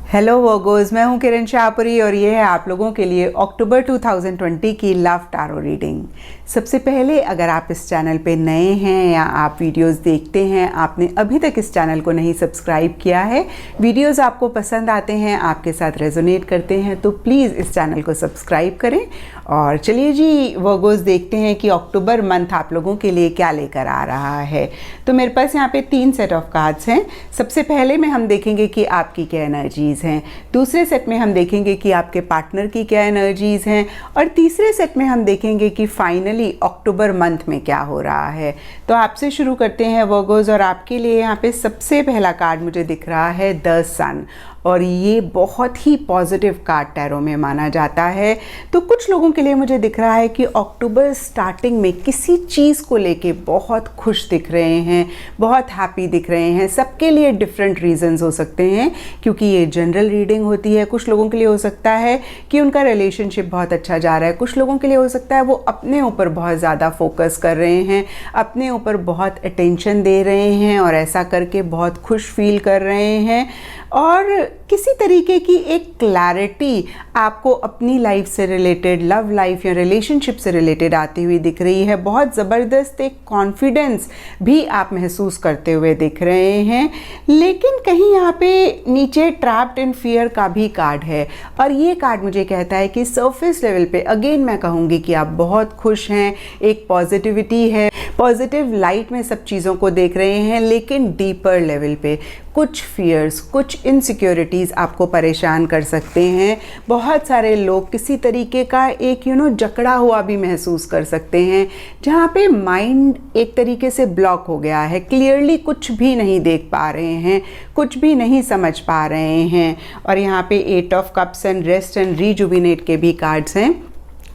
Hello Virgo's, मैं हूं किरण शाहपुरी और ये है आप लोगों के लिए अक्टूबर 2020 की लव टारो रीडिंग। सबसे पहले अगर आप इस चैनल पे नए हैं या आप वीडियोस देखते हैं, आपने अभी तक इस चैनल को नहीं सब्सक्राइब किया है, वीडियोस आपको पसंद आते हैं, आपके साथ रेजोनेट करते हैं, तो प्लीज़ इस चैनल को सब्सक्राइब करें। और चलिए जी वर्गोस, देखते हैं कि अक्टूबर मंथ आप लोगों के लिए क्या लेकर आ रहा है। तो मेरे पास यहाँ पे 3 सेट ऑफ कार्ड्स हैं। सबसे पहले में हम देखेंगे कि आपकी क्या एनर्जीज़ हैं, दूसरे सेट में हम देखेंगे कि आपके पार्टनर की क्या एनर्जीज़ हैं, और तीसरे सेट में हम देखेंगे कि फाइनली अक्टूबर मंथ में क्या हो रहा है। तो आपसे शुरू करते हैं वर्गोस, और आपके लिए यहाँ पे सबसे पहला कार्ड मुझे दिख रहा है द सन, और ये बहुत ही पॉजिटिव कार्ड टैरो में माना जाता है। तो कुछ लोगों के लिए मुझे दिख रहा है कि अक्टूबर स्टार्टिंग में किसी चीज़ को लेके बहुत खुश दिख रहे हैं, बहुत हैप्पी दिख रहे हैं। सबके लिए डिफरेंट रीजंस हो सकते हैं, क्योंकि ये जनरल रीडिंग होती है। कुछ लोगों के लिए हो सकता है कि उनका रिलेशनशिप बहुत अच्छा जा रहा है, कुछ लोगों के लिए हो सकता है वो अपने ऊपर बहुत ज़्यादा फोकस कर रहे हैं, अपने ऊपर बहुत अटेंशन दे रहे हैं और ऐसा करके बहुत खुश फील कर रहे हैं। और किसी तरीके की एक क्लैरिटी आपको अपनी लाइफ से रिलेटेड, लव लाइफ या रिलेशनशिप से रिलेटेड आती हुई दिख रही है। बहुत ज़बरदस्त एक कॉन्फिडेंस भी आप महसूस करते हुए दिख रहे हैं। लेकिन कहीं यहाँ पे नीचे ट्रैप्ड इन फियर का भी कार्ड है, और ये कार्ड मुझे कहता है कि सरफेस लेवल पे अगेन मैं कहूँगी कि आप बहुत खुश हैं, एक पॉजिटिविटी है, पॉजिटिव लाइट में सब चीज़ों को देख रहे हैं। लेकिन डीपर लेवल पे कुछ फियर्स, कुछ इनसिक्योरिटीज़ आपको परेशान कर सकते हैं। बहुत सारे लोग किसी तरीके का एक जकड़ा हुआ भी महसूस कर सकते हैं, जहाँ पे माइंड एक तरीके से ब्लॉक हो गया है, क्लियरली कुछ भी नहीं देख पा रहे हैं, कुछ भी नहीं समझ पा रहे हैं। और यहाँ पे 8 of cups and rest and rejuvenate के भी कार्ड्स हैं,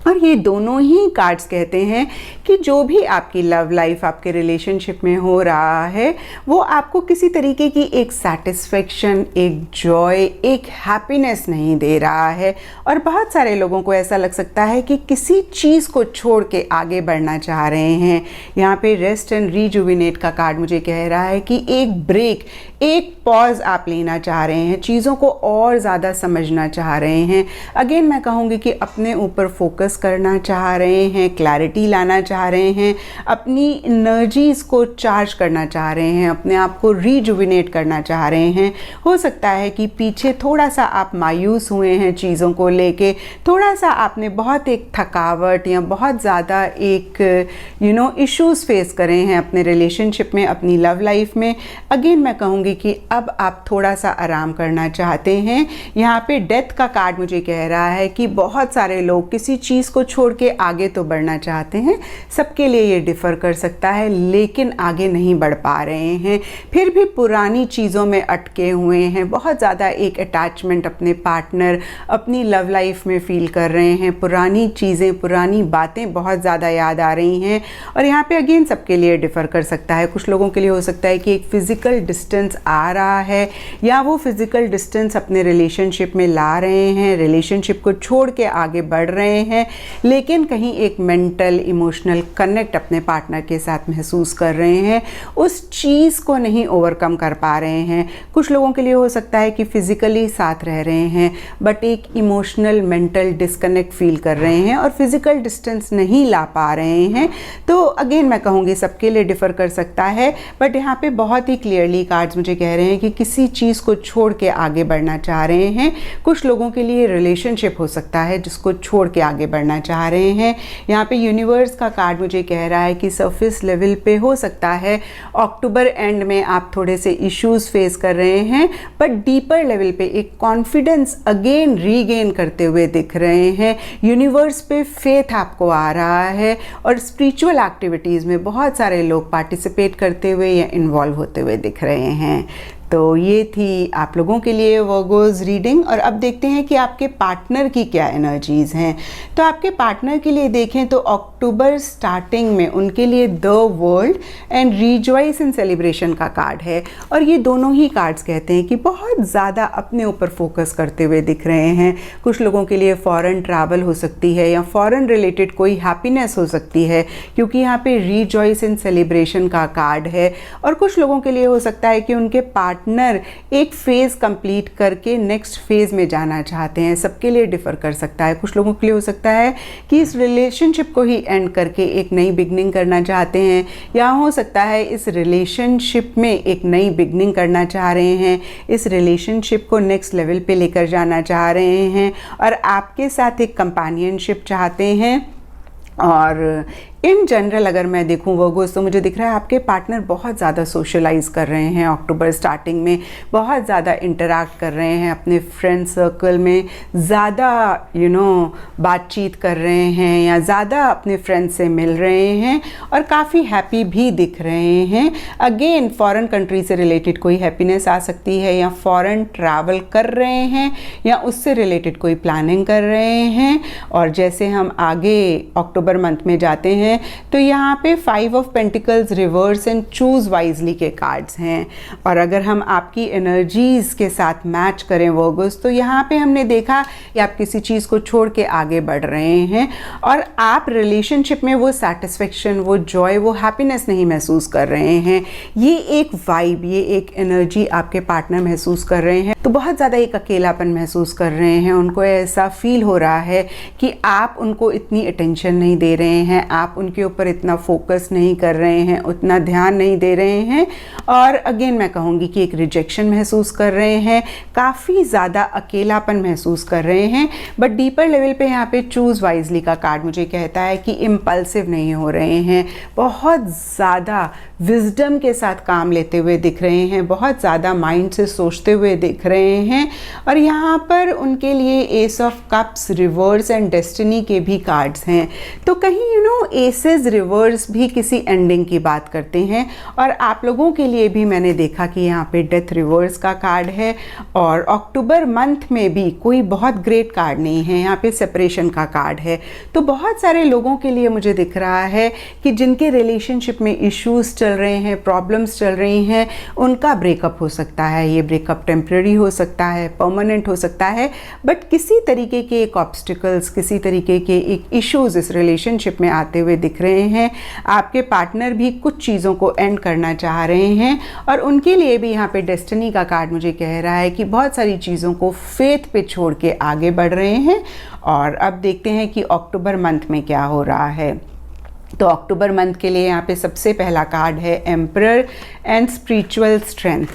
और ये दोनों ही कार्ड्स कहते हैं कि जो भी आपकी लव लाइफ, आपके रिलेशनशिप में हो रहा है, वो आपको किसी तरीके की एक सेटिस्फेक्शन, एक जॉय, एक हैप्पीनेस नहीं दे रहा है। और बहुत सारे लोगों को ऐसा लग सकता है कि किसी चीज़ को छोड़ के आगे बढ़ना चाह रहे हैं। यहाँ पे रेस्ट एंड रीजुविनेट का कार्ड मुझे कह रहा है कि एक ब्रेक, एक पॉज आप लेना चाह रहे हैं, चीज़ों को और ज़्यादा समझना चाह रहे हैं। अगेन मैं कहूँगी कि अपने ऊपर फोकस करना चाह रहे हैं, क्लैरिटी लाना चाह रहे हैं, अपनी एनर्जीज़ को चार्ज करना चाह रहे हैं, अपने आप को रीजुविनेट करना चाह रहे हैं। हो सकता है कि पीछे थोड़ा सा आप मायूस हुए हैं चीज़ों को लेके, थोड़ा सा आपने बहुत एक थकावट या बहुत ज़्यादा एक इश्यूज़ फेस करे हैं अपने रिलेशनशिप में, अपनी लव लाइफ में। अगेन मैं कहूँगी कि अब आप थोड़ा सा आराम करना चाहते हैं। यहाँ पे डेथ का कार्ड मुझे कह रहा है कि बहुत सारे लोग किसी चीज़ को छोड़ के आगे तो बढ़ना चाहते हैं, सबके लिए ये डिफ़र कर सकता है, लेकिन आगे नहीं बढ़ पा रहे हैं, फिर भी पुरानी चीज़ों में अटके हुए हैं, बहुत ज़्यादा एक अटैचमेंट अपने पार्टनर, अपनी लव लाइफ में फील कर रहे हैं, पुरानी चीज़ें, पुरानी बातें बहुत ज़्यादा याद आ रही हैं। और यहाँ पे अगेन सबके लिए डिफ़र कर सकता है। कुछ लोगों के लिए हो सकता है कि एक फ़िज़िकल डिस्टेंस आ रहा है, या वो फ़िज़िकल डिस्टेंस अपने रिलेशनशिप में ला रहे हैं, रिलेशनशिप को छोड़ के आगे बढ़ रहे हैं, लेकिन कहीं एक मेंटल इमोशनल कनेक्ट अपने पार्टनर के साथ महसूस कर रहे हैं, उस चीज़ को नहीं ओवरकम कर पा रहे हैं। कुछ लोगों के लिए हो सकता है कि फिज़िकली साथ रह रहे हैं, बट एक इमोशनल मेंटल डिस्कनेक्ट फील कर रहे हैं और फिज़िकल डिस्टेंस नहीं ला पा रहे हैं। तो अगेन मैं कहूँगी सबके लिए डिफ़र कर सकता है, बट यहाँ पे बहुत ही क्लियरली कार्ड्स मुझे कह रहे हैं कि किसी चीज़ को छोड़ के आगे बढ़ना चाह रहे हैं। कुछ लोगों के लिए रिलेशनशिप हो सकता है जिसको छोड़ के आगे बढ़ना चाह रहे हैं। यहाँ पे यूनिवर्स का कार्ड मुझे कह रहा है कि सरफेस लेवल पे हो सकता है अक्टूबर एंड में आप थोड़े से इश्यूज फेस कर रहे हैं, बट डीपर लेवल पे एक कॉन्फिडेंस अगेन रीगेन करते हुए दिख रहे हैं। यूनिवर्स पे फेथ आपको आ रहा है, और स्पिरिचुअल एक्टिविटीज़ में बहुत सारे लोग पार्टिसिपेट करते हुए या इन्वॉल्व होते हुए दिख रहे हैं। तो ये थी आप लोगों के लिए वर्गोस रीडिंग। और अब देखते हैं कि आपके पार्टनर की क्या एनर्जीज़ हैं। तो आपके पार्टनर के लिए देखें तो अक्टूबर स्टार्टिंग में उनके लिए the world and rejoice in celebration का कार्ड है, और ये दोनों ही कार्ड्स कहते हैं कि बहुत ज़्यादा अपने ऊपर फोकस करते हुए दिख रहे हैं। कुछ लोगों के लिए फॉरेन ट्रैवल हो सकती है, या फॉरेन रिलेटेड कोई हैप्पीनेस हो सकती है, क्योंकि यहाँ पे रिजॉइस इन सेलिब्रेशन का कार्ड है। और कुछ लोगों के लिए हो सकता है कि उनके पार्टनर पार्टनर एक फ़ेज़ कंप्लीट करके नेक्स्ट फेज़ में जाना चाहते हैं। सबके लिए डिफ़र कर सकता है। कुछ लोगों के लिए हो सकता है कि इस रिलेशनशिप को ही एंड करके एक नई बिगनिंग करना चाहते हैं, या हो सकता है इस रिलेशनशिप में एक नई बिगनिंग करना चाह रहे हैं, इस रिलेशनशिप को नेक्स्ट लेवल पे लेकर जाना चाह रहे हैं और आपके साथ एक कंपेनियनशिप चाहते हैं। और इन जनरल अगर मैं देखूं वर्गोस, तो मुझे दिख रहा है आपके पार्टनर बहुत ज़्यादा सोशलाइज कर रहे हैं अक्टूबर स्टार्टिंग में, बहुत ज़्यादा इंटरैक्ट कर रहे हैं अपने फ्रेंड सर्कल में, ज़्यादा बातचीत कर रहे हैं या ज़्यादा अपने फ्रेंड से मिल रहे हैं और काफ़ी हैप्पी भी दिख रहे हैं। अगेन फॉरेन कंट्री से रिलेटेड कोई हैप्पीनेस आ सकती है, या फॉरेन ट्रैवल कर रहे हैं, या उससे रिलेटेड कोई प्लानिंग कर रहे हैं। और जैसे हम आगे अक्टूबर मंथ में जाते हैं तो यहाँ पे 5 of pentacles reverse and choose wisely के कार्ड्स हैं। और अगर हम आपकी एनर्जीज के साथ मैच करें वर्गोस, तो यहाँ पे हमने देखा कि आप किसी चीज़ को छोड़ के आगे बढ़ रहे हैं और आप रिलेशनशिप में वो सेटिस्फेक्शन, वो जॉय, वो हैप्पीनेस नहीं महसूस कर रहे हैं। ये एक वाइब, ये एक एनर्जी आपके पार्टनर महसूस कर रहे हैं, तो बहुत ज़्यादा एक अकेलापन महसूस कर रहे हैं। उनको ऐसा फील हो रहा है कि आप उनको इतनी अटेंशन नहीं दे रहे हैं, आप उनके ऊपर इतना फोकस नहीं कर रहे हैं, उतना ध्यान नहीं दे रहे हैं। और अगेन मैं कहूँगी कि एक रिजेक्शन महसूस कर रहे हैं, काफ़ी ज़्यादा अकेलापन महसूस कर रहे हैं। बट डीपर लेवल पे यहाँ पे चूज़ वाइजली का कार्ड मुझे कहता है कि इम्पल्सिव नहीं हो रहे हैं, बहुत ज़्यादा विजडम के साथ काम लेते हुए दिख रहे हैं, बहुत ज़्यादा माइंड से सोचते हुए दिख रहे हैं। और यहाँ पर उनके लिए S of cups, reverse and destiny के भी कार्ड्स हैं। तो कहीं एसेस रिवर्स भी किसी एंडिंग की बात करते हैं। और आप लोगों के लिए भी मैंने देखा कि यहाँ पे डेथ रिवर्स का कार्ड है। और अक्टूबर मंथ में भी कोई बहुत ग्रेट कार्ड नहीं है, यहाँ पे सेपरेशन का कार्ड है। तो बहुत सारे लोगों के लिए मुझे दिख रहा है कि जिनके रिलेशनशिप में इश्यूज चल रहे हैं, प्रॉब्लम्स चल रही हैं, उनका ब्रेकअप हो सकता है। ये ब्रेकअप टेम्पररी हो सकता है, परमानेंट हो सकता है, बट किसी तरीके के एक ऑब्स्टिकल्स, किसी तरीके के एक इश्यूज इस रिलेशनशिप में आते हुए दिख रहे हैं। आपके पार्टनर भी कुछ चीज़ों को एंड करना चाह रहे हैं और उनके लिए भी यहाँ पे डेस्टिनी का कार्ड मुझे कह रहा है कि बहुत सारी चीज़ों को फेथ पे छोड़ के आगे बढ़ रहे हैं। और अब देखते हैं कि अक्टूबर मंथ में क्या हो रहा है। तो अक्टूबर मंथ के लिए यहाँ पे सबसे पहला कार्ड है एम्परर एंड स्पिरिचुअल स्ट्रेंथ।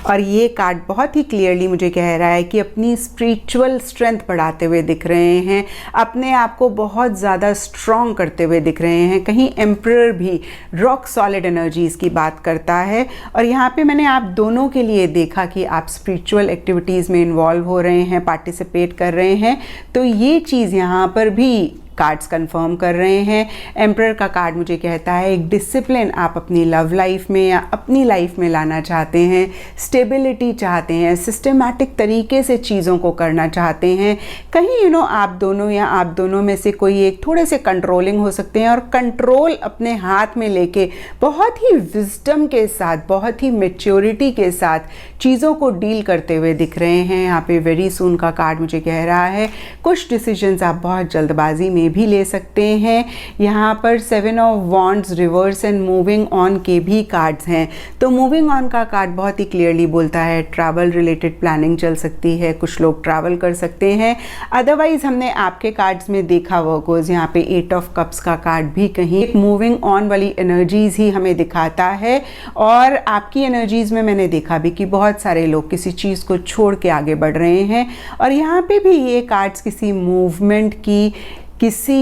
और ये कार्ड बहुत ही क्लियरली मुझे कह रहा है कि अपनी स्पिरिचुअल स्ट्रेंथ बढ़ाते हुए दिख रहे हैं, अपने आप को बहुत ज़्यादा स्ट्रॉन्ग करते हुए दिख रहे हैं। कहीं एम्परर भी रॉक सॉलिड एनर्जीज़ की बात करता है। और यहाँ पे मैंने आप दोनों के लिए देखा कि आप स्पिरिचुअल एक्टिविटीज़ में इन्वॉल्व हो रहे हैं, पार्टिसिपेट कर रहे हैं। तो ये चीज़ यहाँ पर भी कार्ड्स कंफर्म कर रहे हैं। एम्परर का कार्ड मुझे कहता है एक डिसिप्लिन आप अपनी लव लाइफ में या अपनी लाइफ में लाना चाहते हैं, स्टेबिलिटी चाहते हैं, सिस्टमैटिक तरीके से चीज़ों को करना चाहते हैं। कहीं आप दोनों या आप दोनों में से कोई एक थोड़े से कंट्रोलिंग हो सकते हैं और कंट्रोल अपने हाथ में लेके बहुत ही विजडम के साथ, बहुत ही मैच्योरिटी के साथ चीज़ों को डील करते हुए दिख रहे हैं। यहाँ पे वेरी सून का कार्ड मुझे कह रहा है कुछ डिसीजंस आप बहुत जल्दबाजी में भी ले सकते हैं। यहाँ पर 7 of wands, reverse and moving on के भी कार्ड्स हैं। तो मूविंग ऑन का कार्ड बहुत ही क्लियरली बोलता है ट्रैवल रिलेटेड प्लानिंग चल सकती है, कुछ लोग ट्रैवल कर सकते हैं। अदरवाइज हमने आपके कार्ड्स में देखा वर्गोस, यहाँ पे 8 ऑफ कप्स का कार्ड भी कहीं एक मूविंग ऑन वाली एनर्जीज ही हमें दिखाता है। और आपकी एनर्जीज में मैंने देखा भी कि बहुत सारे लोग किसी चीज़ को छोड़ के आगे बढ़ रहे हैं। और यहाँ पे भी ये कार्ड्स किसी मूवमेंट की, किसी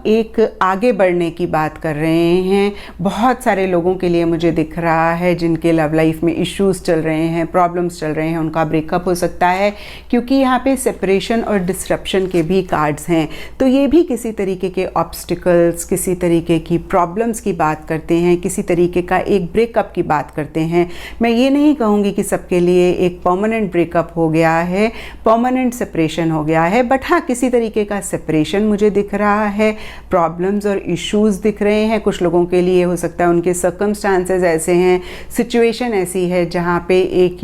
एक आगे बढ़ने की बात कर रहे हैं। बहुत सारे लोगों के लिए मुझे दिख रहा है जिनके लव लाइफ में इश्यूज चल रहे हैं, प्रॉब्लम्स चल रहे हैं, उनका ब्रेकअप हो सकता है, क्योंकि यहाँ पे सेपरेशन और डिसरप्शन के भी कार्ड्स हैं। तो ये भी किसी तरीके के ऑब्स्टिकल्स, किसी तरीके की प्रॉब्लम्स की बात करते हैं, किसी तरीके का एक ब्रेकअप की बात करते हैं। मैं ये नहीं कहूँगी कि सबके लिए एक परमानेंट ब्रेकअप हो गया है, परमानेंट सेपरेशन हो गया है, बट हाँ किसी तरीके का सेपरेशन मुझे मुझे दिख रहा है, प्रॉब्लम्स और इश्यूज़ दिख रहे हैं। कुछ लोगों के लिए हो सकता है उनके सर्कमस्टांसेस ऐसे हैं, सिचुएशन ऐसी है जहाँ पे एक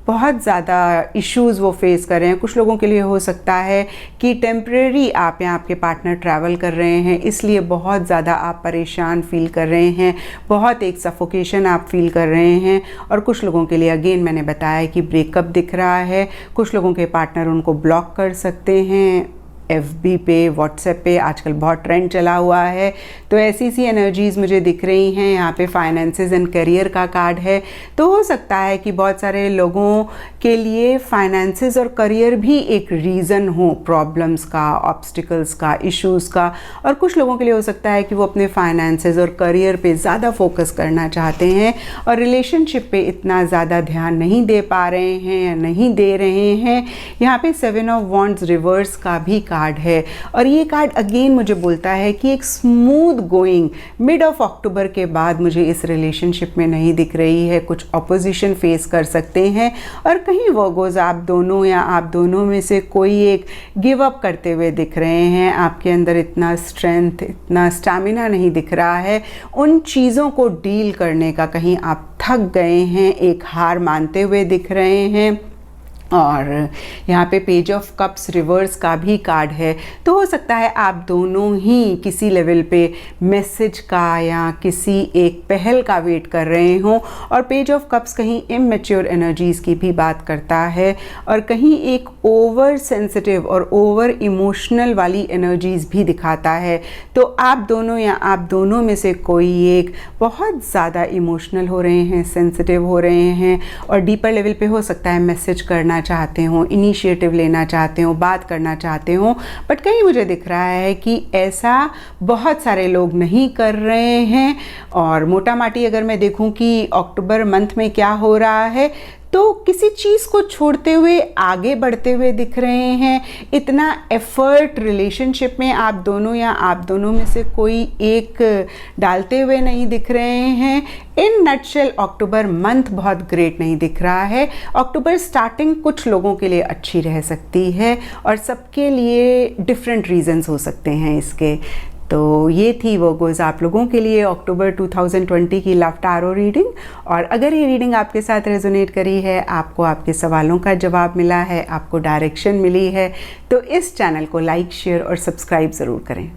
बहुत ज़्यादा इश्यूज़ वो फेस कर रहे हैं। कुछ लोगों के लिए हो सकता है कि टेम्परेरी आप या आपके पार्टनर ट्रैवल कर रहे हैं, इसलिए बहुत ज़्यादा आप परेशान फील कर रहे हैं, बहुत एक सफोकेशन आप फील कर रहे हैं। और कुछ लोगों के लिए अगेन मैंने बताया कि ब्रेकअप दिख रहा है। कुछ लोगों के पार्टनर उनको ब्लॉक कर सकते हैं, FB पे, व्हाट्सएप पे आजकल बहुत ट्रेंड चला हुआ है। तो ऐसी सी एनर्जीज़ मुझे दिख रही हैं। यहाँ पे फाइनेंसेस एंड करियर का कार्ड है, तो हो सकता है कि बहुत सारे लोगों के लिए फाइनेंसेस और करियर भी एक रीज़न हो प्रॉब्लम्स का, ऑब्स्टिकल्स का, इश्यूज़ का। और कुछ लोगों के लिए हो सकता है कि वो अपने फाइनेंसेस और करियर पे ज़्यादा फोकस करना चाहते हैं और रिलेशनशिप पे इतना ज़्यादा ध्यान नहीं दे पा रहे हैं या नहीं दे रहे हैं। यहाँ पे 7 ऑफ वॉन्ड्स रिवर्स का भी कार्ड है और ये कार्ड अगेन मुझे बोलता है कि एक smooth going mid of October के बाद मुझे इस रिलेशनशिप में नहीं दिख रही है। कुछ ऑपोजिशन फेस कर सकते हैं और कहीं वर्गोस आप दोनों या आप दोनों में से कोई एक गिव अप करते हुए दिख रहे हैं। आपके अंदर इतना स्ट्रेंथ, इतना स्टैमिना नहीं दिख रहा है उन चीज़ों को डील करने का। कहीं आप थक गए हैं, एक हार मानते हुए दिख रहे हैं। और यहाँ पे पेज ऑफ कप्स रिवर्स का भी कार्ड है, तो हो सकता है आप दोनों ही किसी लेवल पे मैसेज का या किसी एक पहल का वेट कर रहे हों। और पेज ऑफ कप्स कहीं इमैच्योर एनर्जीज़ की भी बात करता है और कहीं एक ओवर सेंसिटिव और ओवर इमोशनल वाली एनर्जीज़ भी दिखाता है। तो आप दोनों या आप दोनों में से कोई एक बहुत ज़्यादा इमोशनल हो रहे हैं, सेंसिटिव हो रहे हैं और डीपर लेवल पे हो सकता है मैसेज करना चाहते हो, इनिशिएटिव लेना चाहते हो, बात करना चाहते हो। बट कहीं मुझे दिख रहा है कि ऐसा बहुत सारे लोग नहीं कर रहे हैं। और मोटा माटी अगर मैं देखूं कि अक्टूबर मंथ में क्या हो रहा है, तो किसी चीज़ को छोड़ते हुए आगे बढ़ते हुए दिख रहे हैं। इतना एफर्ट रिलेशनशिप में आप दोनों या आप दोनों में से कोई एक डालते हुए नहीं दिख रहे हैं। इन नटशेल अक्टूबर मंथ बहुत ग्रेट नहीं दिख रहा है। अक्टूबर स्टार्टिंग कुछ लोगों के लिए अच्छी रह सकती है और सबके लिए डिफरेंट रीजंस हो सकते हैं इसके। तो ये थी वर्गोस आप लोगों के लिए अक्टूबर 2020 की लव टैरो रीडिंग। और अगर ये रीडिंग आपके साथ रेजोनेट करी है, आपको आपके सवालों का जवाब मिला है, आपको डायरेक्शन मिली है, तो इस चैनल को लाइक, शेयर और सब्सक्राइब ज़रूर करें।